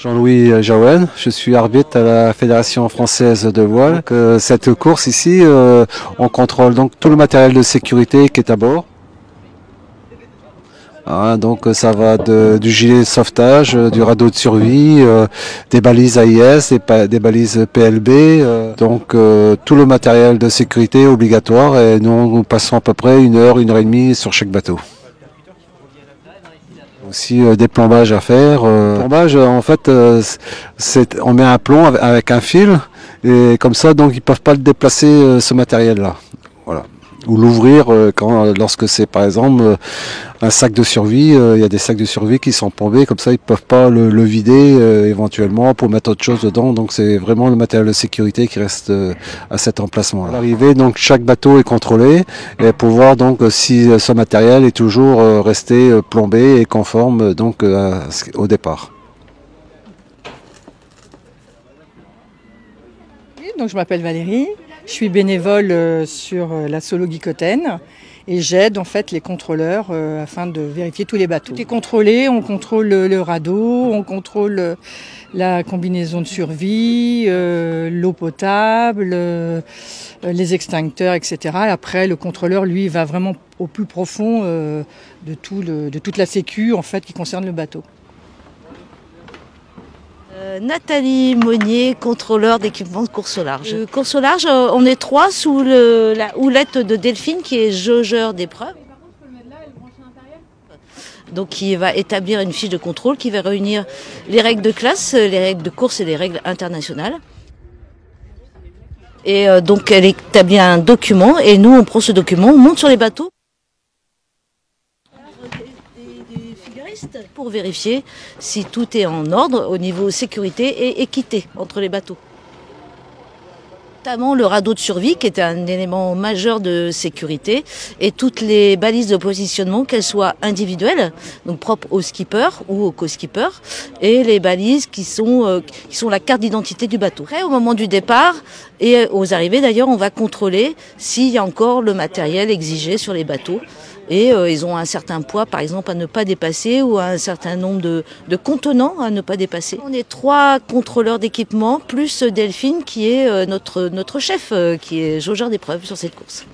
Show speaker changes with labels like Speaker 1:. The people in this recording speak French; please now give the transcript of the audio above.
Speaker 1: Jean-Louis Jaouen, je suis arbitre à la Fédération française de voile. Cette course ici, on contrôle donc tout le matériel de sécurité qui est à bord. Donc ça va du gilet de sauvetage, du radeau de survie, des balises AIS, des balises PLB, donc tout le matériel de sécurité obligatoire, et nous passons à peu près 1 heure, 1 heure et demie sur chaque bateau. Aussi des plombages à faire. Plombage, en fait, on met un plomb avec un fil, et comme ça, donc ils peuvent pas le déplacer, ce matériel-là. Voilà. Ou l'ouvrir lorsque c'est par exemple un sac de survie. Il y a des sacs de survie qui sont plombés, comme ça ils peuvent pas le vider éventuellement pour mettre autre chose dedans. Donc c'est vraiment le matériel de sécurité qui reste à cet emplacement. À l'arrivée, donc chaque bateau est contrôlé et pour voir donc si ce matériel est toujours resté plombé et conforme donc au départ.
Speaker 2: Donc je m'appelle Valérie, je suis bénévole sur la Solo Guicoten et j'aide en fait les contrôleurs afin de vérifier tous les bateaux. Tout est contrôlé, on contrôle le radeau, on contrôle la combinaison de survie, l'eau potable, les extincteurs, etc. Après le contrôleur lui va vraiment au plus profond de toute la sécu en fait qui concerne le bateau.
Speaker 3: Nathalie Monnier, contrôleur d'équipement de course au large. Course au large, on est 3 sous la houlette de Delphine qui est jaugeur d'épreuve. Donc qui va établir une fiche de contrôle qui va réunir les règles de classe, les règles de course et les règles internationales. Et donc elle établit un document et nous on prend ce document, on monte sur les bateaux. Pour vérifier si tout est en ordre au niveau sécurité et équité entre les bateaux. Notamment le radeau de survie qui est un élément majeur de sécurité et toutes les balises de positionnement, qu'elles soient individuelles, donc propres au skipper ou au co-skipper, et les balises qui sont la carte d'identité du bateau. Après, au moment du départ et aux arrivées d'ailleurs, on va contrôler s'il y a encore le matériel exigé sur les bateaux. Et ils ont un certain poids, par exemple, à ne pas dépasser ou un certain nombre de contenants à ne pas dépasser. On est 3 contrôleurs d'équipement, plus Delphine qui est notre chef, qui est jaugeur d'épreuve sur cette course.